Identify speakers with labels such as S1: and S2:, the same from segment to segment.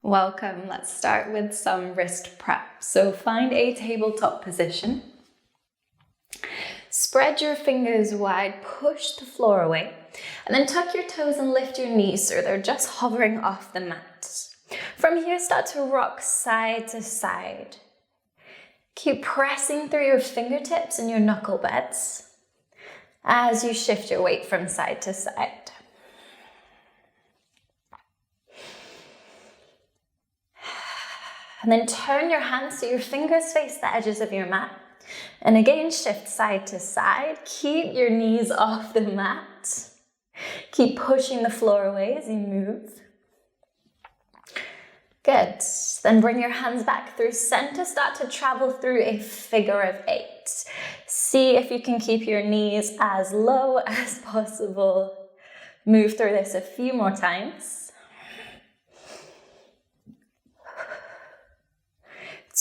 S1: Welcome. Let's start with some wrist prep. So find a tabletop position. Spread your fingers wide, push the floor away, and then tuck your toes and lift your knees so they're just hovering off the mat. From here, start to rock side to side. Keep pressing through your fingertips and your knuckle beds as you shift your weight from side to side. And then turn your hands so your fingers face the edges of your mat. And again, shift side to side. Keep your knees off the mat. Keep pushing the floor away as you move. Good. Then bring your hands back through center. Start to travel through a figure of 8. See if you can keep your knees as low as possible. Move through this a few more times.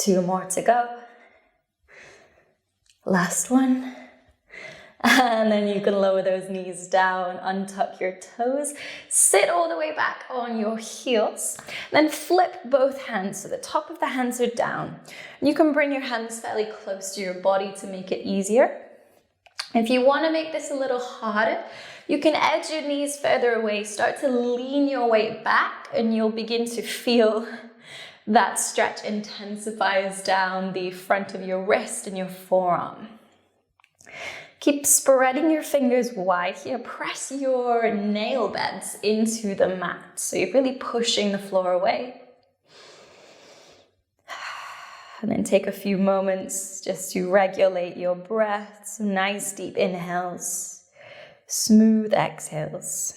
S1: 2 more to go. Last one. And then you can lower those knees down, untuck your toes, sit all the way back on your heels, then flip both hands so the top of the hands are down. You can bring your hands fairly close to your body to make it easier. If you want to make this a little harder, you can edge your knees further away, start to lean your weight back, and you'll begin to feel that stretch intensifies down the front of your wrist and your forearm. Keep spreading your fingers wide here. Press your nail beds into the mat. So you're really pushing the floor away. And then take a few moments just to regulate your breath. So nice deep inhales, smooth exhales.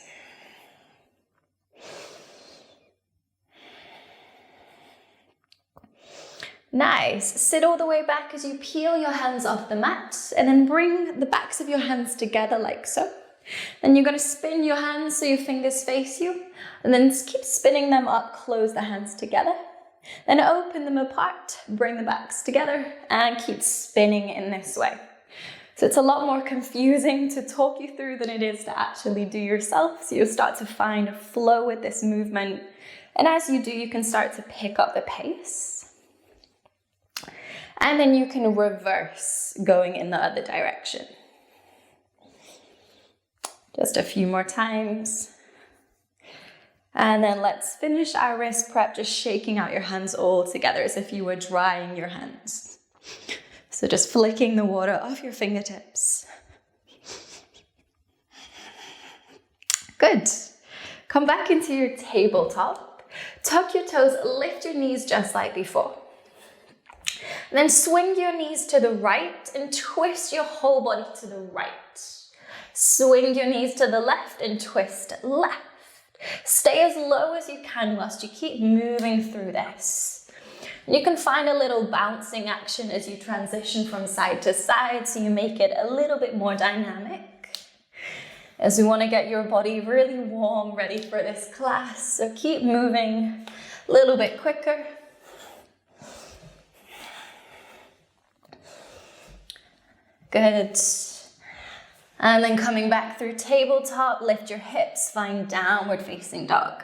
S1: Nice. Sit all the way back as you peel your hands off the mat and then bring the backs of your hands together like so. Then you're going to spin your hands so your fingers face you and then keep spinning them up, close the hands together. Then open them apart, bring the backs together and keep spinning in this way. So it's a lot more confusing to talk you through than it is to actually do yourself. So you'll start to find a flow with this movement. And as you do, you can start to pick up the pace. And then you can reverse going in the other direction. Just a few more times. And then let's finish our wrist prep, just shaking out your hands all together as if you were drying your hands. So just flicking the water off your fingertips. Good. Come back into your tabletop. Tuck your toes, lift your knees just like before. And then swing your knees to the right and twist your whole body to the right. Swing your knees to the left and twist left. Stay as low as you can whilst you keep moving through this. You can find a little bouncing action as you transition from side to side so you make it a little bit more dynamic. As we want to get your body really warm, ready for this class. So keep moving a little bit quicker. Good. And then coming back through tabletop, lift your hips, find downward facing dog.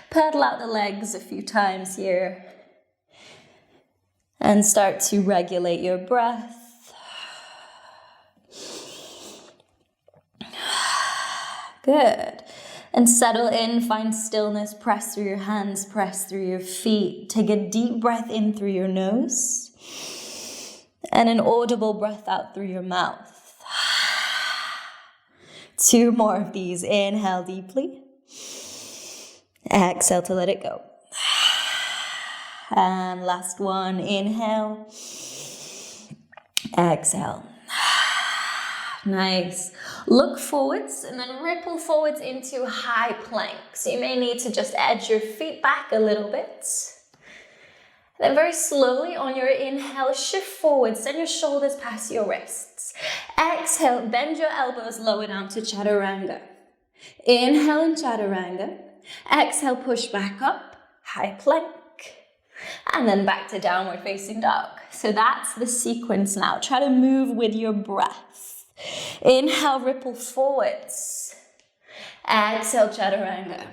S1: Pedal out the legs a few times here. And start to regulate your breath. Good. And settle in, find stillness, press through your hands, press through your feet. Take a deep breath in through your nose. And an audible breath out through your mouth. 2 more of these. Inhale deeply. Exhale to let it go. And last one. Inhale. Exhale. Nice. Look forwards and then ripple forwards into high plank. So you may need to just edge your feet back a little bit. Then very slowly on your inhale, shift forward, send your shoulders past your wrists. Exhale, bend your elbows lower down to chaturanga. Inhale in chaturanga. Exhale, push back up, high plank. And then back to downward facing dog. So that's the sequence now. Try to move with your breath. Inhale, ripple forwards. Exhale, chaturanga.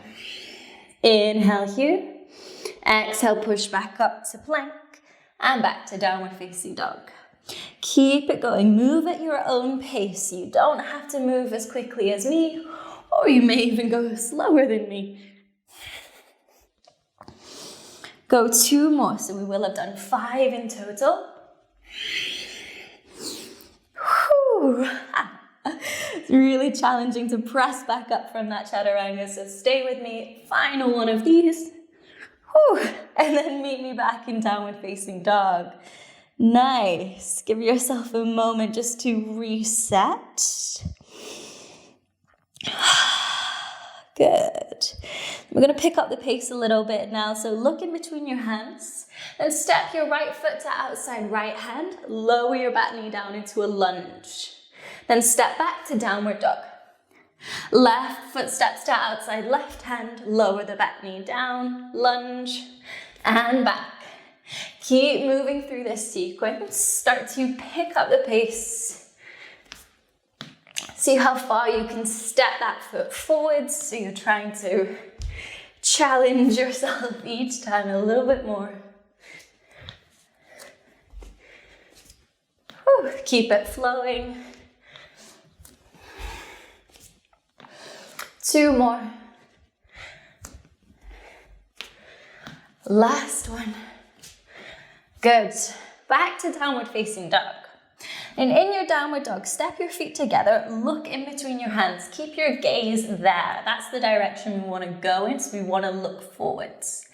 S1: Inhale here. Exhale, push back up to plank and back to downward facing dog. Keep it going. Move at your own pace. You don't have to move as quickly as me, or you may even go slower than me. Go 2 more, so we will have done 5 in total. Whew. It's really challenging to press back up from that chaturanga, so stay with me. Final one of these. Whew. And then meet me back in downward facing dog. Nice. Give yourself a moment just to reset. Good. We're going to pick up the pace a little bit now. So look in between your hands. Then step your right foot to outside right hand. Lower your back knee down into a lunge. Then step back to downward dog. Left foot steps to outside left hand. Lower the back knee down. Lunge. And back. Keep moving through this sequence. Start to pick up the pace. See how far you can step that foot forwards. So you're trying to challenge yourself each time a little bit more. Whew. Keep it flowing. 2 more. Last one. Good. Back to downward facing dog. And in your downward dog, step your feet together, look in between your hands, keep your gaze there. That's the direction we want to go in, so we want to look forwards.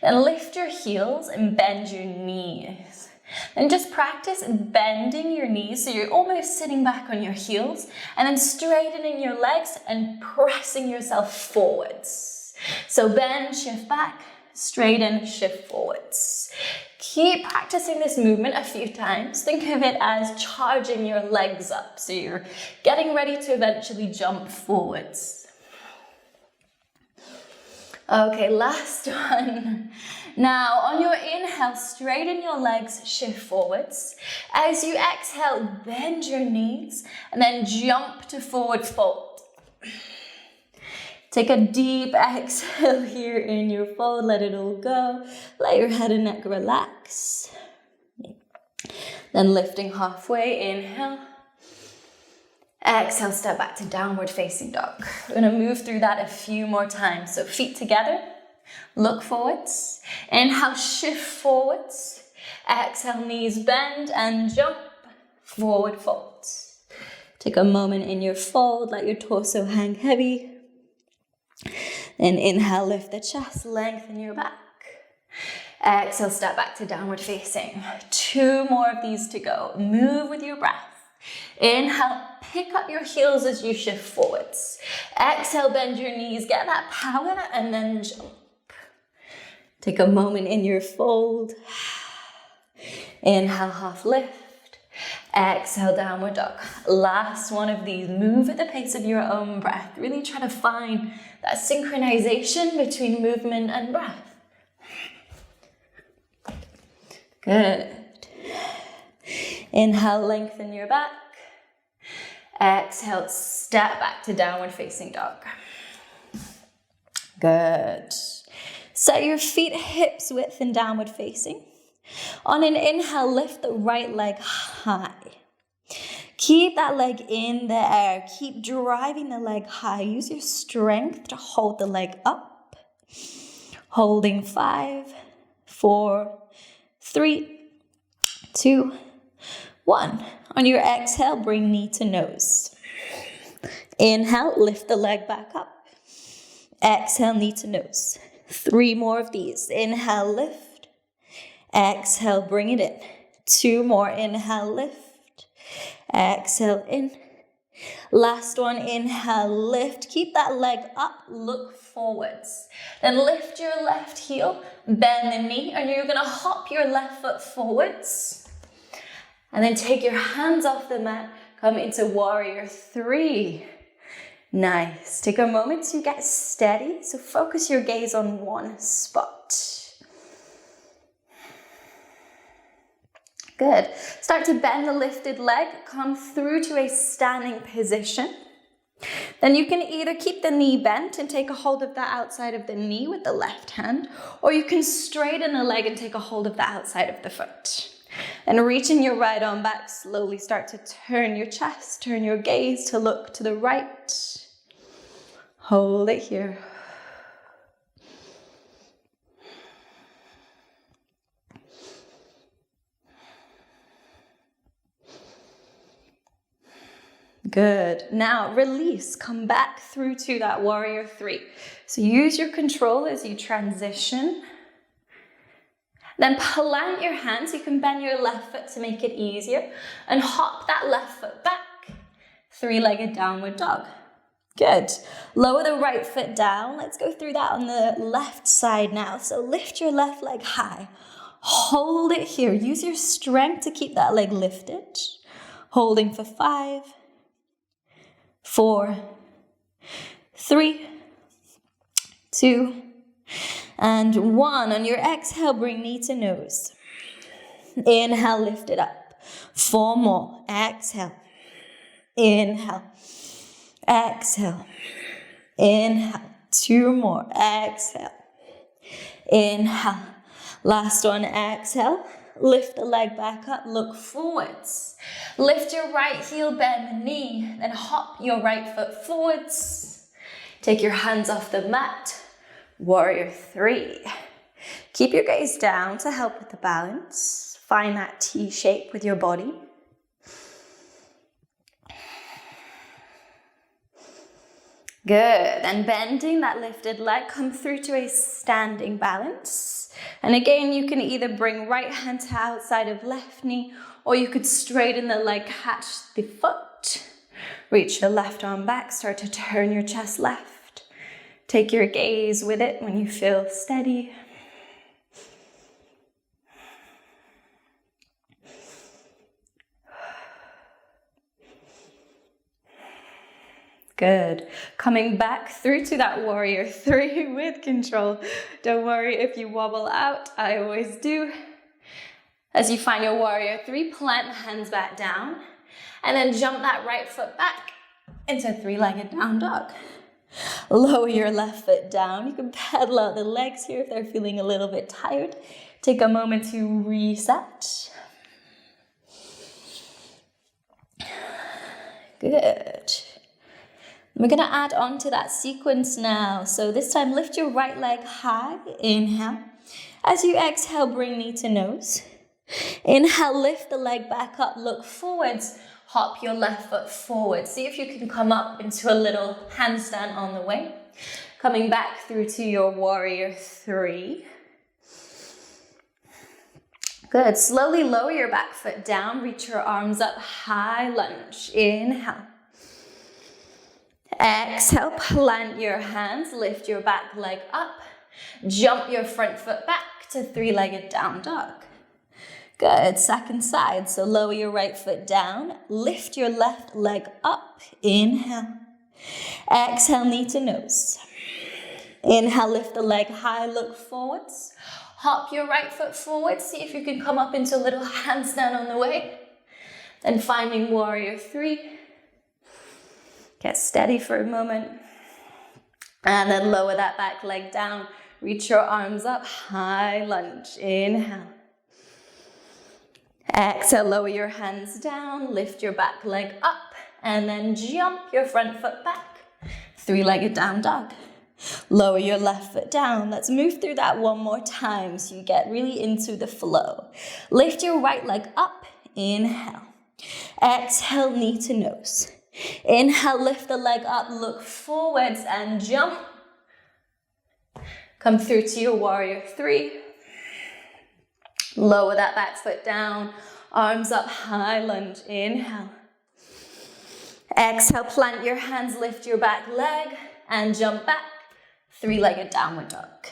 S1: Then lift your heels and bend your knees. And just practice bending your knees so you're almost sitting back on your heels, and then straightening your legs and pressing yourself forwards. So bend, shift back, straighten, shift forwards. Keep practicing this movement a few times. Think of it as charging your legs up. So you're getting ready to eventually jump forwards. Okay, last one. Now, on your inhale, straighten your legs, shift forwards. As you exhale, bend your knees and then jump to forward fold. Take a deep exhale here in your fold. Let it all go. Let your head and neck relax. Then lifting halfway, inhale. Exhale, step back to downward facing dog. We're going to move through that a few more times. So feet together, look forwards. Inhale, shift forwards. Exhale, knees bend and jump, forward fold. Take a moment in your fold, let your torso hang heavy. Then inhale, lift the chest, lengthen your back. Exhale, step back to downward facing. 2 more of these to go. Move with your breath. Inhale, pick up your heels as you shift forwards. Exhale, bend your knees, get that power, and then jump. Take a moment in your fold. Inhale, half lift. Exhale, downward dog. Last one of these. Move at the pace of your own breath. Really try to find that synchronization between movement and breath. Good. Inhale, lengthen your back. Exhale, step back to downward facing dog. Good. Set your feet hips width and downward facing. On an inhale, lift the right leg high. Keep that leg in the air. Keep driving the leg high. Use your strength to hold the leg up. Holding 5, 4, 3, 2, 1. On your exhale, bring knee to nose. Inhale, lift the leg back up. Exhale, knee to nose. 3 more of these. Inhale, lift. Exhale, bring it in. 2 more. Inhale, lift. Exhale, in. Last one. Inhale, lift. Keep that leg up. Look forwards. Then lift your left heel. Bend the knee. And you're going to hop your left foot forwards. And then take your hands off the mat. Come into warrior 3. Nice. Take a moment to get steady. So focus your gaze on one spot. Good. Start to bend the lifted leg. Come through to a standing position. Then you can either keep the knee bent and take a hold of the outside of the knee with the left hand, or you can straighten the leg and take a hold of the outside of the foot. And reaching your right arm back, slowly start to turn your chest, turn your gaze to look to the right. Hold it here. Good. Now release, come back through to that warrior three. So use your control as you transition. Then plant your hands. You can bend your left foot to make it easier and hop that left foot back. Three-legged downward dog. Good. Lower the right foot down. Let's go through that on the left side now. So lift your left leg high. Hold it here. Use your strength to keep that leg lifted. Holding for 5, 4, 3, 2, and 1. On your exhale, bring knee to nose. Inhale, lift it up. 4 more. Exhale. Inhale. Exhale. Inhale. 2 more. Exhale. Inhale. Last one. Exhale. Lift the leg back up. Look forwards. Lift your right heel, bend the knee. Then hop your right foot forwards. Take your hands off the mat. Warrior three. Keep your gaze down to help with the balance. Find that T shape with your body. Good. And bending that lifted leg, come through to a standing balance. And again, you can either bring right hand to outside of left knee, or you could straighten the leg, catch the foot. Reach your left arm back, start to turn your chest left. Take your gaze with it when you feel steady. Good. Coming back through to that warrior three with control. Don't worry if you wobble out, I always do. As you find your warrior three, plant the hands back down and then jump that right foot back into three-legged down dog. Lower your left foot down. You can pedal out the legs here if they're feeling a little bit tired. Take a moment to reset. Good. We're going to add on to that sequence now. So this time, lift your right leg high. Inhale. As you exhale, bring knee to nose. Inhale, lift the leg back up, look forwards. Hop your left foot forward. See if you can come up into a little handstand on the way. Coming back through to your warrior three. Good. Slowly lower your back foot down. Reach your arms up. High lunge. Inhale. Exhale. Plant your hands. Lift your back leg up. Jump your front foot back to three-legged down dog. Good. Second side. So lower your right foot down. Lift your left leg up. Inhale. Exhale, knee to nose. Inhale, lift the leg high, look forwards. Hop your right foot forward. See if you can come up into a little handstand on the way. Then finding warrior three. Get steady for a moment. And then lower that back leg down. Reach your arms up. High lunge. Inhale. Exhale, lower your hands down. Lift your back leg up. And then jump your front foot back. Three-legged down dog. Lower your left foot down. Let's move through that one more time so you get really into the flow. Lift your right leg up. Inhale. Exhale, knee to nose. Inhale, lift the leg up, look forwards and jump. Come through to your warrior three. Lower that back foot down. Arms up, high lunge. Inhale. Exhale, plant your hands, lift your back leg and jump back. Three-legged downward dog.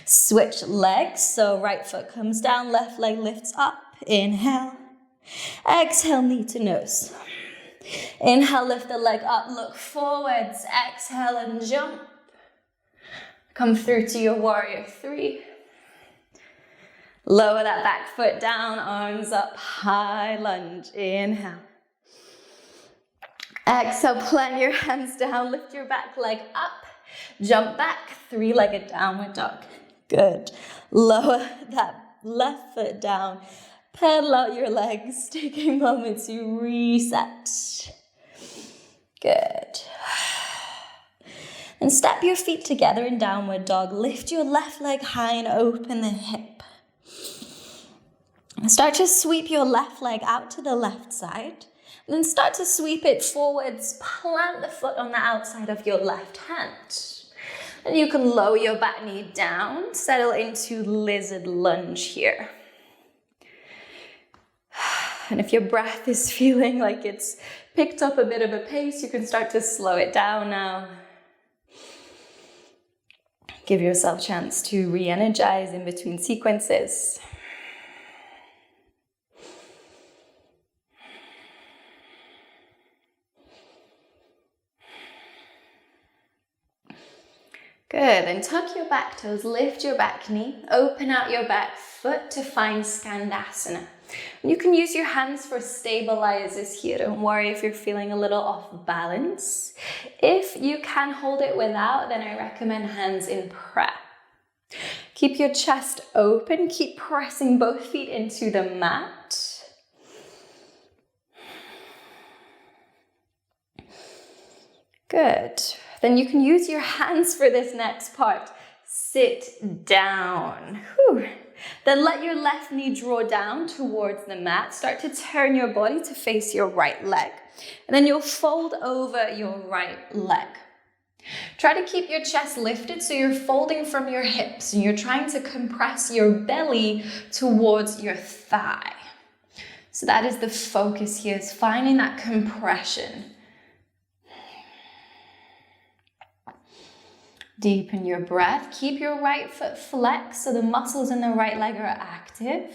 S1: Switch legs. So right foot comes down, left leg lifts up. Inhale. Exhale, knee to nose. Inhale, lift the leg up, look forwards. Exhale and jump. Come through to your warrior three. Lower that back foot down, arms up, high lunge. Inhale. Exhale, plant your hands down, lift your back leg up, jump back, three-legged downward dog. Good. Lower that left foot down, pedal out your legs, take a moment to reset. Good. And step your feet together in downward dog. Lift your left leg high and open the hip. Start to sweep your left leg out to the left side. Then start to sweep it forwards. Plant the foot on the outside of your left hand. And you can lower your back knee down. Settle into lizard lunge here. And if your breath is feeling like it's picked up a bit of a pace, you can start to slow it down now. Give yourself a chance to re-energize in between sequences. Good, then tuck your back toes, lift your back knee, open out your back foot to find Skandasana. You can use your hands for stabilizers here. Don't worry if you're feeling a little off balance. If you can hold it without, then I recommend hands in prayer. Keep your chest open, keep pressing both feet into the mat. Good. Then you can use your hands for this next part. Sit down. Whew. Then let your left knee draw down towards the mat. Start to turn your body to face your right leg. And then you'll fold over your right leg. Try to keep your chest lifted so you're folding from your hips and you're trying to compress your belly towards your thigh. So that is the focus here, is finding that compression. Deepen your breath. Keep your right foot flexed so the muscles in the right leg are active.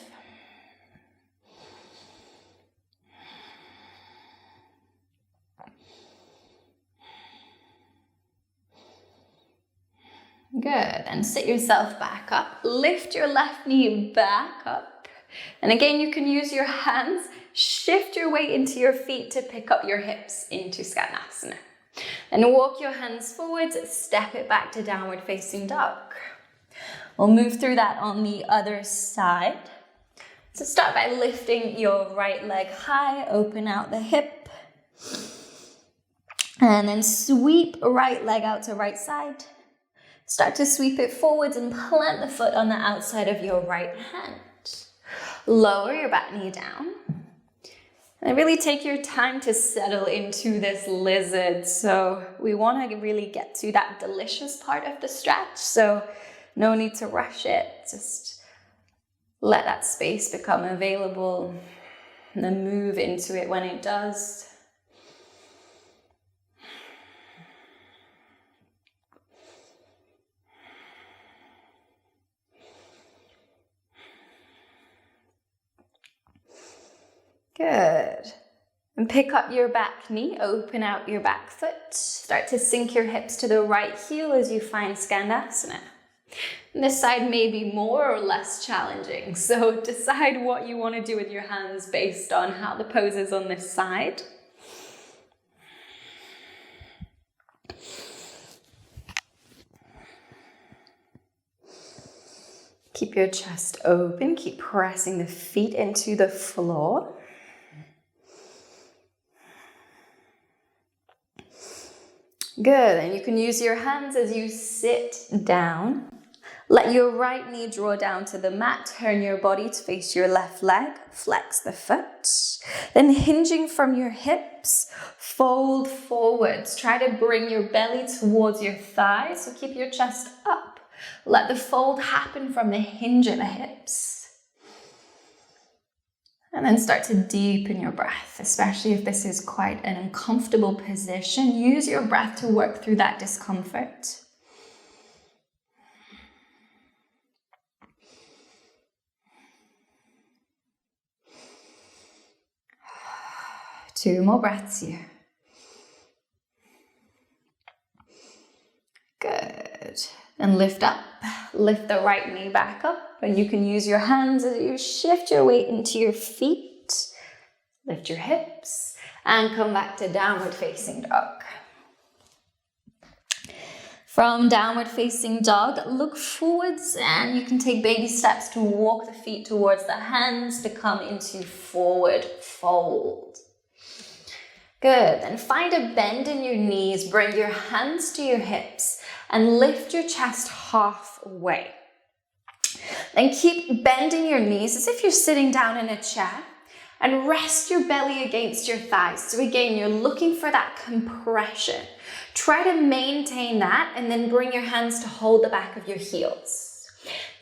S1: Good, and sit yourself back up. Lift your left knee back up. And again, you can use your hands. Shift your weight into your feet to pick up your hips into Skandasana. And walk your hands forwards, step it back to downward facing dog. We'll move through that on the other side. So start by lifting your right leg high, open out the hip. And then sweep right leg out to right side. Start to sweep it forwards and plant the foot on the outside of your right hand. Lower your back knee down. And really take your time to settle into this lizard. So we want to really get to that delicious part of the stretch. So no need to rush it. Just let that space become available and then move into it when it does. Good. And pick up your back knee, open out your back foot. Start to sink your hips to the right heel as you find Skandasana. And this side may be more or less challenging, so decide what you want to do with your hands based on how the pose is on this side. Keep your chest open, keep pressing the feet into the floor. Good, and you can use your hands as you sit down. Let your right knee draw down to the mat, turn your body to face your left leg, flex the foot. Then hinging from your hips, fold forwards. Try to bring your belly towards your thighs, so keep your chest up. Let the fold happen from the hinge of the hips. And then start to deepen your breath, especially if this is quite an uncomfortable position. Use your breath to work through that discomfort. Two more breaths here. Good. And lift up. Lift the right knee back up. And you can use your hands as you shift your weight into your feet. Lift your hips. and come back to downward facing dog. From downward facing dog, look forwards and you can take baby steps to walk the feet towards the hands to come into forward fold. Good, then find a bend in your knees, bring your hands to your hips and lift your chest halfway. Then keep bending your knees as if you're sitting down in a chair and rest your belly against your thighs. So again, you're looking for that compression. Try to maintain that and then bring your hands to hold the back of your heels.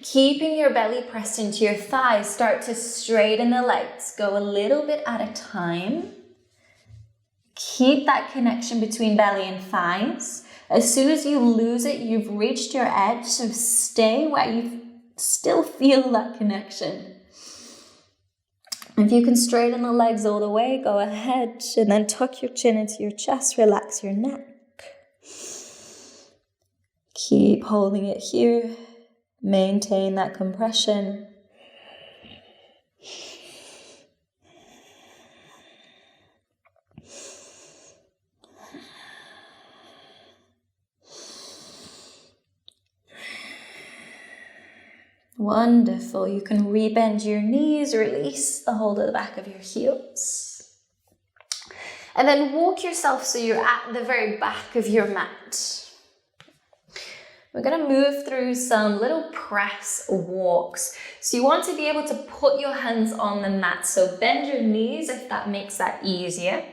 S1: Keeping your belly pressed into your thighs, start to straighten the legs. Go a little bit at a time. Keep that connection between belly and thighs. As soon as you lose it, you've reached your edge, so stay where you still feel that connection. If you can straighten the legs all the way, go ahead and then tuck your chin into your chest, relax your neck. Keep holding it here. Maintain that compression. Wonderful. You can rebend your knees, release the hold of the back of your heels. And then walk yourself so you're at the very back of your mat. We're going to move through some little press walks. So you want to be able to put your hands on the mat. So bend your knees if that makes that easier.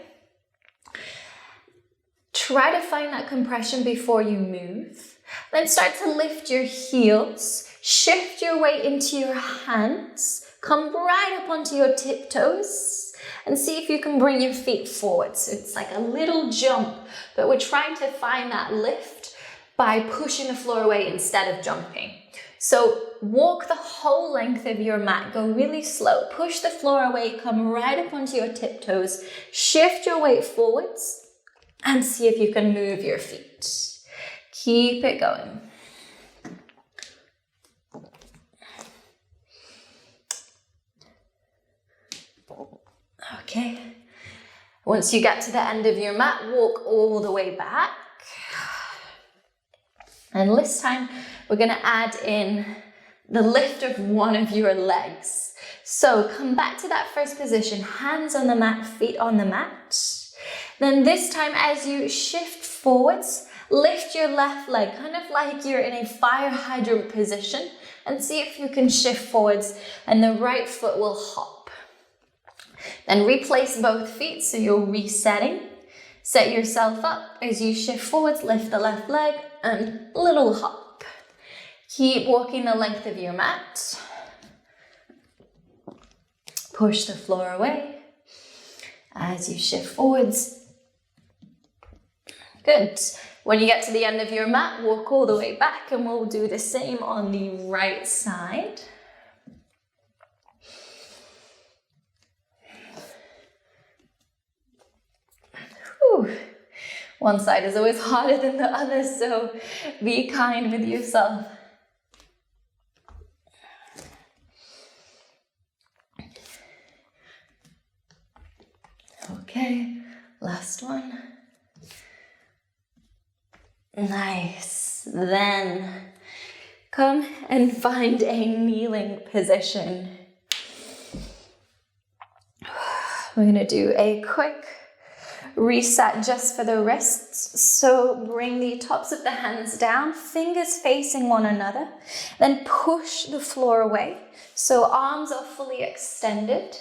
S1: Try to find that compression before you move. Then start to lift your heels. Shift your weight into your hands. Come right up onto your tiptoes. And see if you can bring your feet forward. So it's like a little jump, but we're trying to find that lift by pushing the floor away instead of jumping. So walk the whole length of your mat. Go really slow. Push the floor away. Come right up onto your tiptoes. Shift your weight forwards and see if you can move your feet. Keep it going. Okay. Once you get to the end of your mat, walk all the way back. And this time, we're going to add in the lift of one of your legs. So come back to that first position, hands on the mat, feet on the mat. Then this time, as you shift forwards, lift your left leg, kind of like you're in a fire hydrant position, and see if you can shift forwards, and the right foot will hop. Then replace both feet, so you're resetting. Set yourself up as you shift forwards, lift the left leg, and little hop. Keep walking the length of your mat. Push the floor away as you shift forwards. Good. When you get to the end of your mat, walk all the way back, and we'll do the same on the right side. Whew. One side is always harder than the other, so be kind with yourself. Okay, last one. Nice. Then come and find a kneeling position. We're going to do a quick reset just for the wrists. So bring the tops of the hands down, fingers facing one another. Then push the floor away. So arms are fully extended.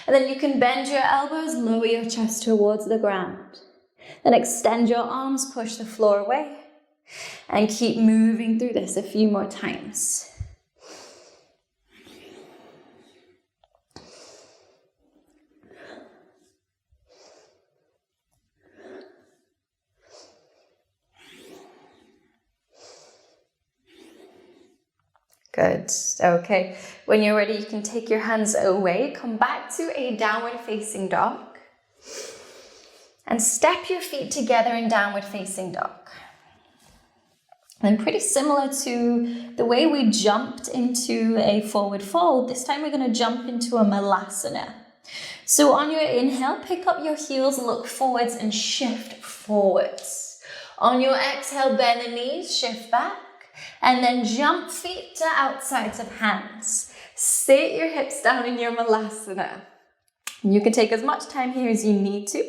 S1: And then you can bend your elbows, lower your chest towards the ground. Then extend your arms, push the floor away. And keep moving through this a few more times. Good. Okay. When you're ready, you can take your hands away. Come back to a downward facing dog. And step your feet together in downward facing dog. And pretty similar to the way we jumped into a forward fold, this time we're going to jump into a malasana. So on your inhale, pick up your heels, look forwards and shift forwards. On your exhale, bend the knees, shift back, and then jump feet to outsides of hands. Sit your hips down in your malasana. You can take as much time here as you need to.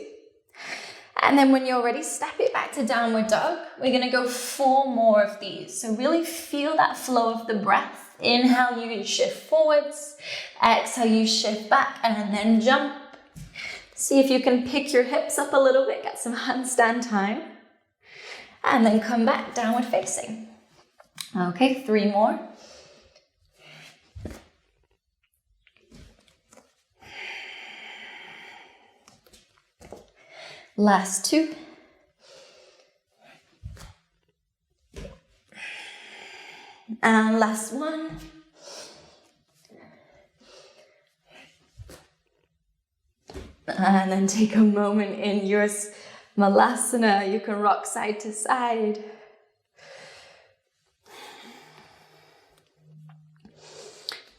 S1: And then when you're ready, step it back to downward dog. We're gonna go 4 more of these. So really feel that flow of the breath. Inhale, you shift forwards. Exhale, you shift back and then jump. See if you can pick your hips up a little bit, get some handstand time. And then come back, downward facing. Okay, 3 more. Last 2. And last 1. And then take a moment in your malasana. You can rock side to side.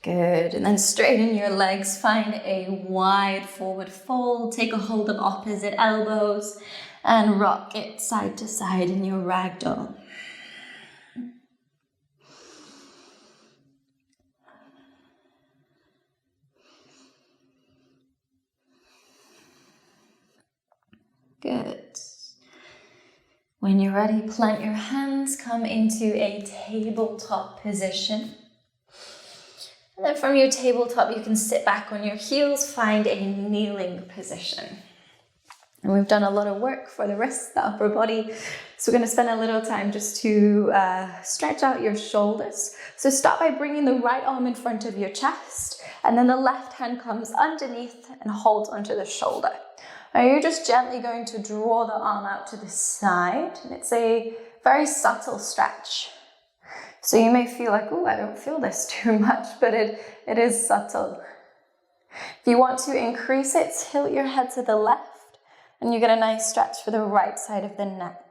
S1: Good, and then straighten your legs, find a wide forward fold, take a hold of opposite elbows and rock it side to side in your ragdoll. Good. When you're ready, plant your hands, come into a tabletop position. And then from your tabletop, you can sit back on your heels, find a kneeling position. And we've done a lot of work for the wrists, the upper body. So we're going to spend a little time just to stretch out your shoulders. So start by bringing the right arm in front of your chest, and then the left hand comes underneath and holds onto the shoulder. Now you're just gently going to draw the arm out to the side, and it's a very subtle stretch. So you may feel like, oh, I don't feel this too much, but it is subtle. If you want to increase it, tilt your head to the left, and you get a nice stretch for the right side of the neck.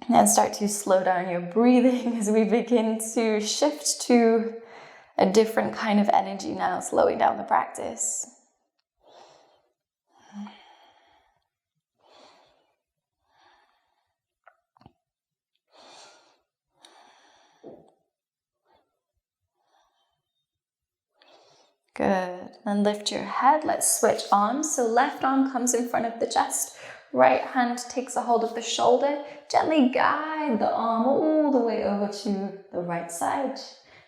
S1: And start to slow down your breathing as we begin to shift to a different kind of energy now, slowing down the practice. Good, then lift your head, let's switch arms. So left arm comes in front of the chest, right hand takes a hold of the shoulder, gently guide the arm all the way over to the right side.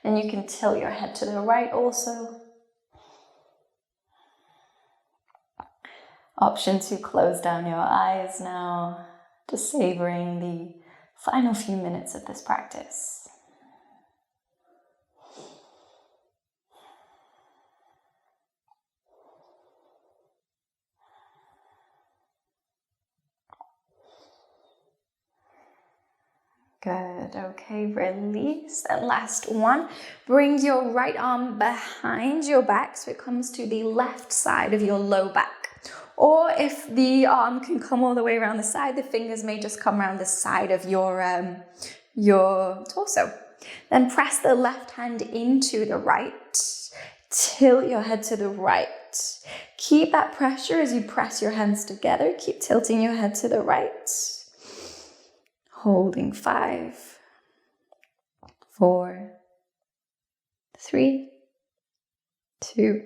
S1: And you can tilt your head to the right also. Option to close down your eyes now, just savoring the final few minutes of this practice. Good, okay, release. And last one, bring your right arm behind your back so it comes to the left side of your low back. Or if the arm can come all the way around the side, the fingers may just come around the side of your torso. Then press the left hand into the right, tilt your head to the right. Keep that pressure as you press your hands together, keep tilting your head to the right. Holding 5, 4, 3, 2,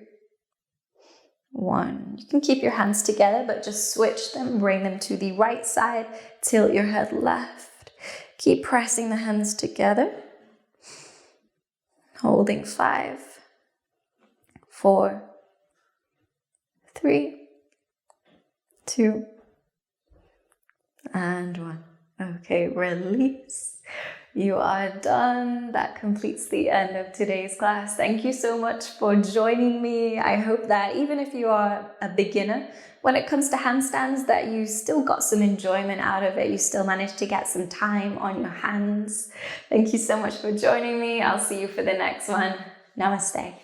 S1: 1. You can keep your hands together, but just switch them, bring them to the right side, tilt your head left. Keep pressing the hands together. Holding 5, 4, 3, 2, and 1. Okay, release. You are done. That completes the end of today's class. Thank you so much for joining me. I hope that even if you are a beginner, when it comes to handstands, that you still got some enjoyment out of it. You still managed to get some time on your hands. Thank you so much for joining me. I'll see you for the next one. Namaste.